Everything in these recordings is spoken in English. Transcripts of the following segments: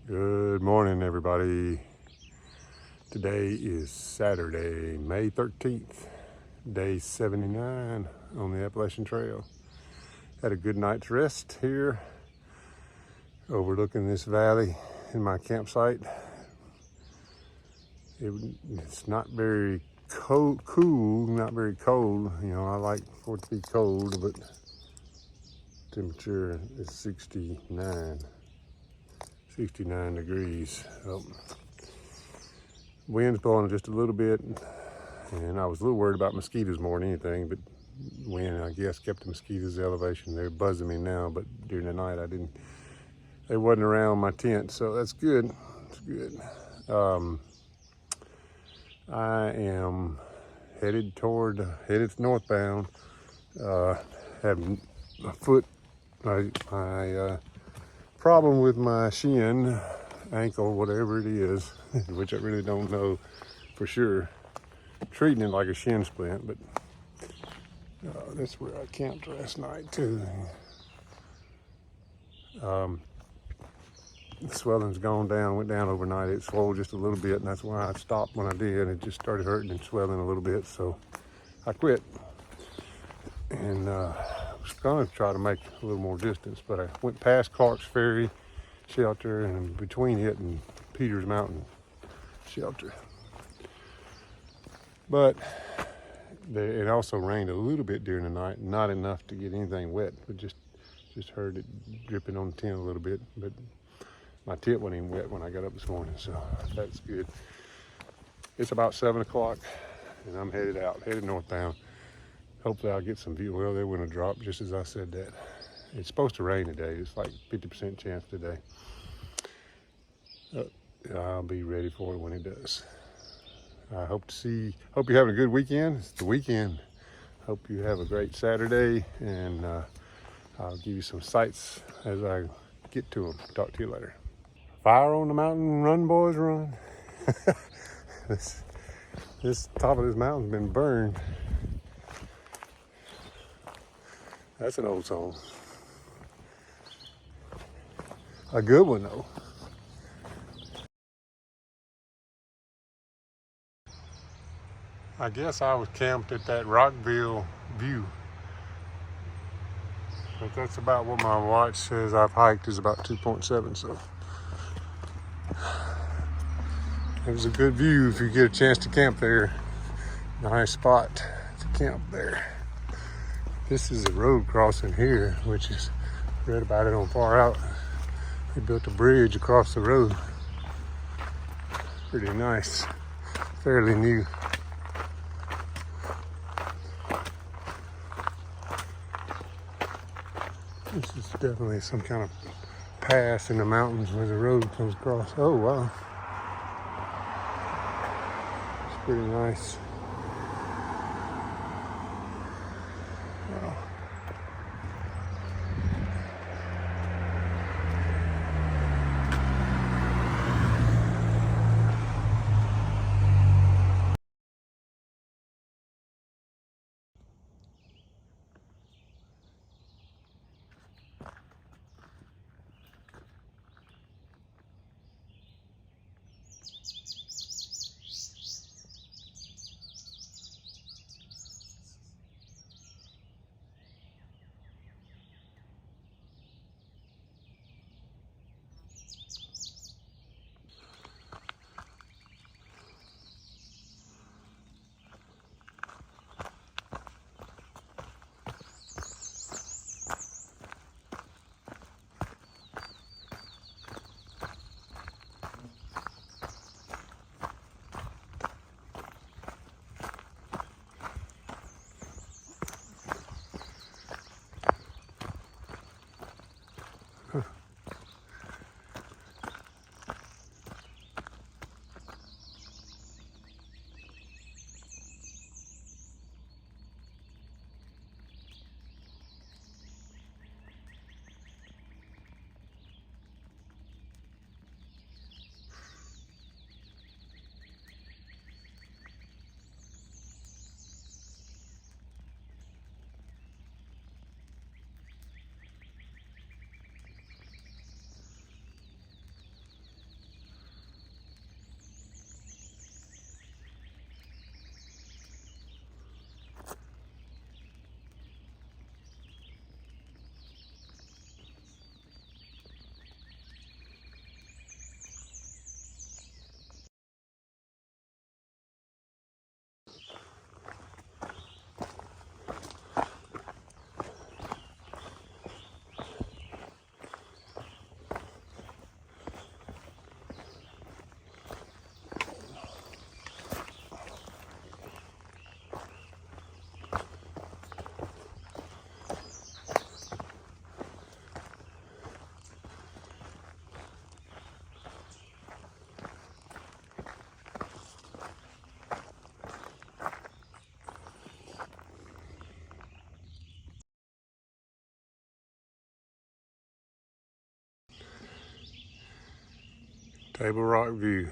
Good morning, everybody. Today is Saturday, May 13th, day 79 on the Appalachian Trail. Had a good night's rest here, overlooking this valley in my campsite. It's not very cool, not very cold. You know, I like for it to be cold, but temperature is 69 degrees. Wind's blowing just a little bit, and I was a little worried about mosquitoes more than anything, but wind, I guess, kept the mosquitoes' elevation. They're buzzing me now, but during the night they wasn't around my tent, so that's good. It's good. I am headed northbound. Have my problem with my shin, ankle, whatever it is, which I really don't know for sure. Treating it like a shin splint, but that's where I camped last night too. The swelling's gone down, went down overnight. It swelled just a little bit, and that's why I stopped when I did. It just started hurting and swelling a little bit, so I quit. And I was gonna try to make a little more distance, but I went past Clark's Ferry shelter and between it and Peters Mountain shelter. But it also rained a little bit during the night, not enough to get anything wet, but just heard it dripping on the tent a little bit. But my tent wasn't even wet when I got up this morning, so that's good. It's about 7 o'clock, and I'm headed northbound. Hopefully I'll get some view. Well, they're going to drop just as I said that. It's supposed to rain today. It's like 50% chance today. I'll be ready for it when it does. I hope you're having a good weekend. It's the weekend. Hope you have a great Saturday, and I'll give you some sights as I get to them. Talk to you later. Fire on the mountain, run boys, run. This top of this mountain's been burned. That's an old song. A good one though. I guess I was camped at that Rockville view. But that's about what my watch says I've hiked, is about 2.7, so. It was a good view if you get a chance to camp there. Nice spot to camp there. This is a road crossing here, which is, read about it on Far Out. They built a bridge across the road. Pretty nice, fairly new. This is definitely some kind of pass in the mountains where the road comes across. Oh wow. It's pretty nice. Wow. Table Rock view.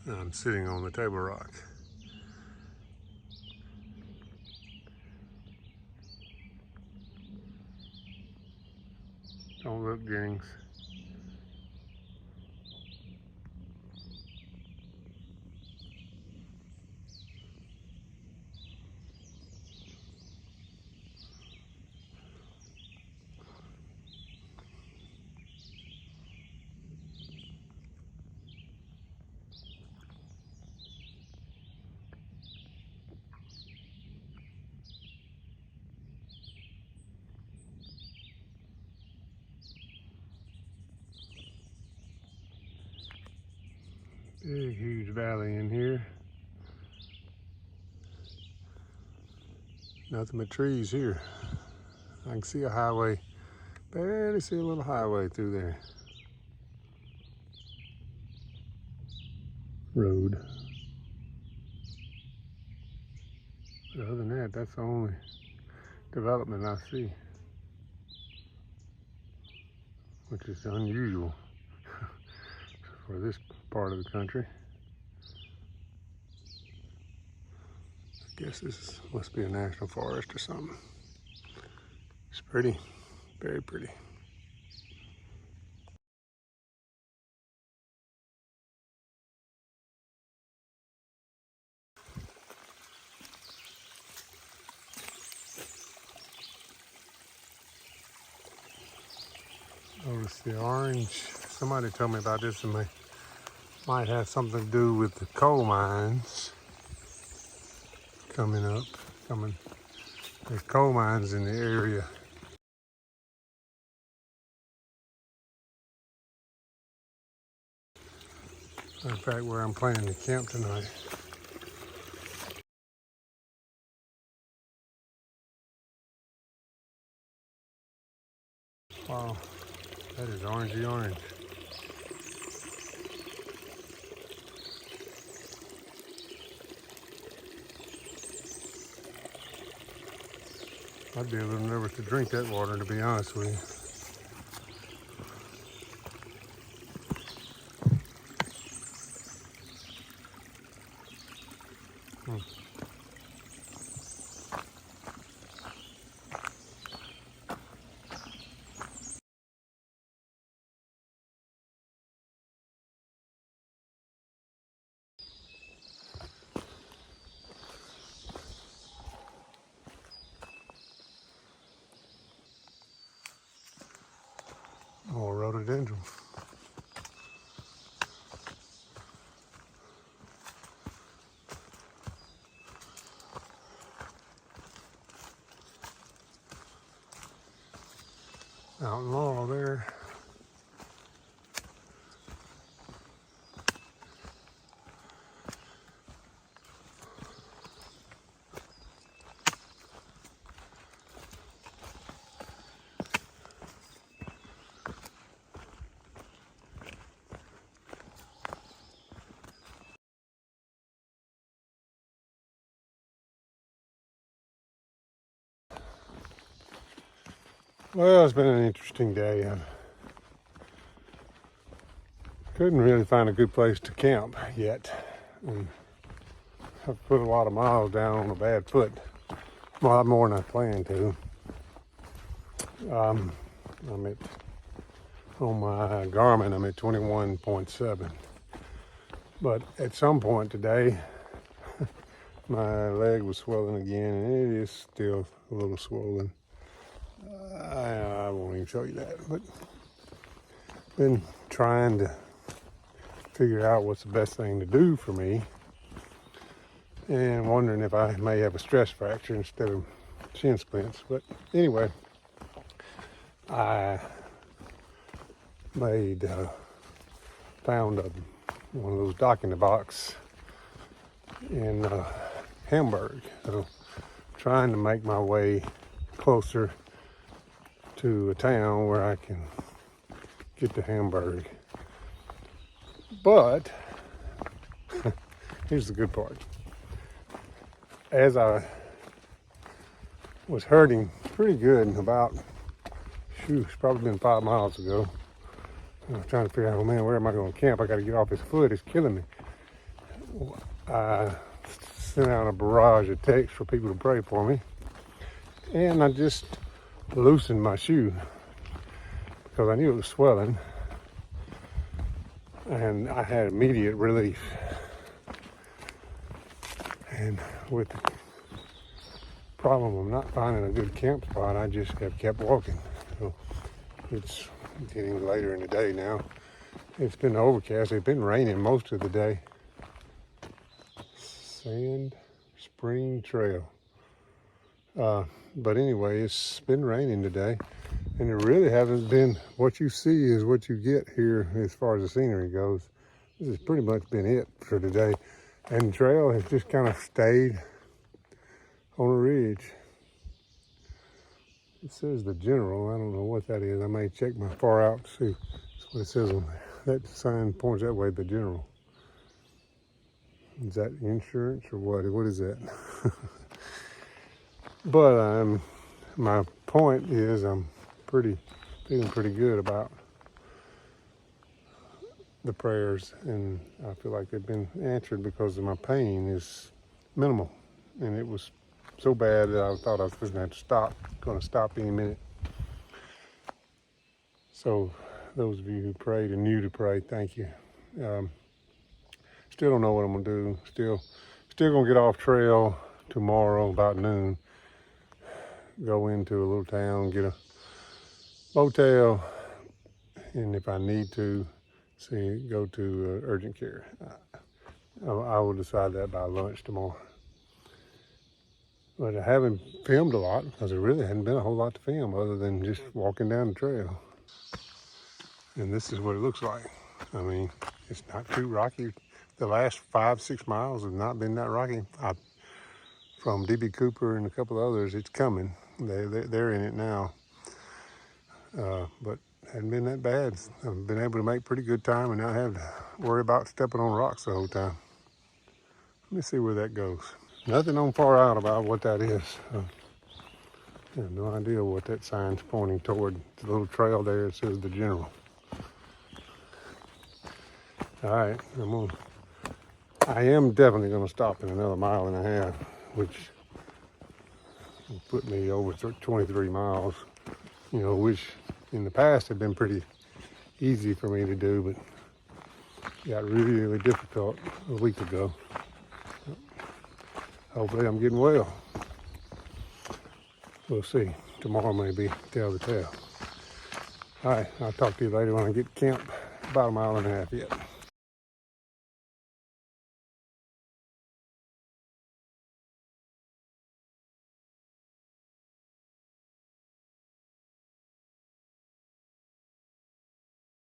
I'm sitting on the Table Rock. Don't look, Jennings. Big, huge valley in here. Nothing but trees here. I can see a highway. Barely see a little highway through there. Road. But other than that, that's the only development I see, which is unusual for this part of the country. I guess this must be a national forest or something. It's pretty, very pretty. Notice the orange. Somebody told me about this and might have something to do with the coal mines coming up. There's coal mines in the area. In fact, where I'm planning to camp tonight. Wow, that is orangey orange. I'd be a little nervous to drink that water, to be honest with you. More rhododendrons. Out in Laurel there. Well, it's been an interesting day. I couldn't really find a good place to camp yet. I've put a lot of miles down on a bad foot, a lot more than I planned to. I'm on my Garmin, I'm at 21.7. But at some point today, my leg was swelling again, and it is still a little swollen. I won't even show you that, but been trying to figure out what's the best thing to do for me, and wondering if I may have a stress fracture instead of shin splints. But anyway, I found one of those dock in the box in Hamburg. So trying to make my way closer to a town where I can get to Hamburg. But here's the good part. As I was hurting pretty good about, it's probably been 5 miles ago, I was trying to figure out, oh man, where am I going to camp? I got to get off this foot. It's killing me. I sent out a barrage of texts for people to pray for me. And I just loosened my shoe because I knew it was swelling. And I had immediate relief. And with the problem of not finding a good camp spot, I just have kept walking. So it's getting later in the day now. It's been overcast. It's been raining most of the day. Sand Spring Trail. But anyway, it's been raining today. And it really hasn't been, what you see is what you get here as far as the scenery goes. This has pretty much been it for today. And the trail has just kind of stayed on a ridge. It says the General. I don't know what that is. I may check my far out to see what it says on there. That sign points that way, the General. Is that insurance or what? What is that? But my point is I'm feeling pretty good about the prayers, and I feel like they've been answered because of my pain is minimal, and it was so bad that I thought I was going to have to stop. Going to stop any minute. So those of you who prayed and knew to pray, thank you. Still don't know what I'm gonna do. Still gonna get off trail tomorrow about noon. Go into a little town, get a motel, and if I need to, go to urgent care. I will decide that by lunch tomorrow. But I haven't filmed a lot because there really hadn't been a whole lot to film other than just walking down the trail. And this is what it looks like. I mean, it's not too rocky. The last 5-6 miles have not been that rocky. From DB Cooper and a couple of others, it's coming. They're in it now. But hadn't been that bad. I've been able to make pretty good time and not have to worry about stepping on rocks the whole time. Let me see where that goes. Nothing on far out about what that is. I have no idea what that sign's pointing toward. The little trail there, it says the General. All right, I am definitely gonna stop in another 1.5 miles, which will put me over 23 miles, which in the past had been pretty easy for me to do, but got really, really difficult a week ago. Hopefully I'm getting well. We'll see. Tomorrow may tell the tale. All right, I'll talk to you later when I get to camp. About 1.5 miles yet.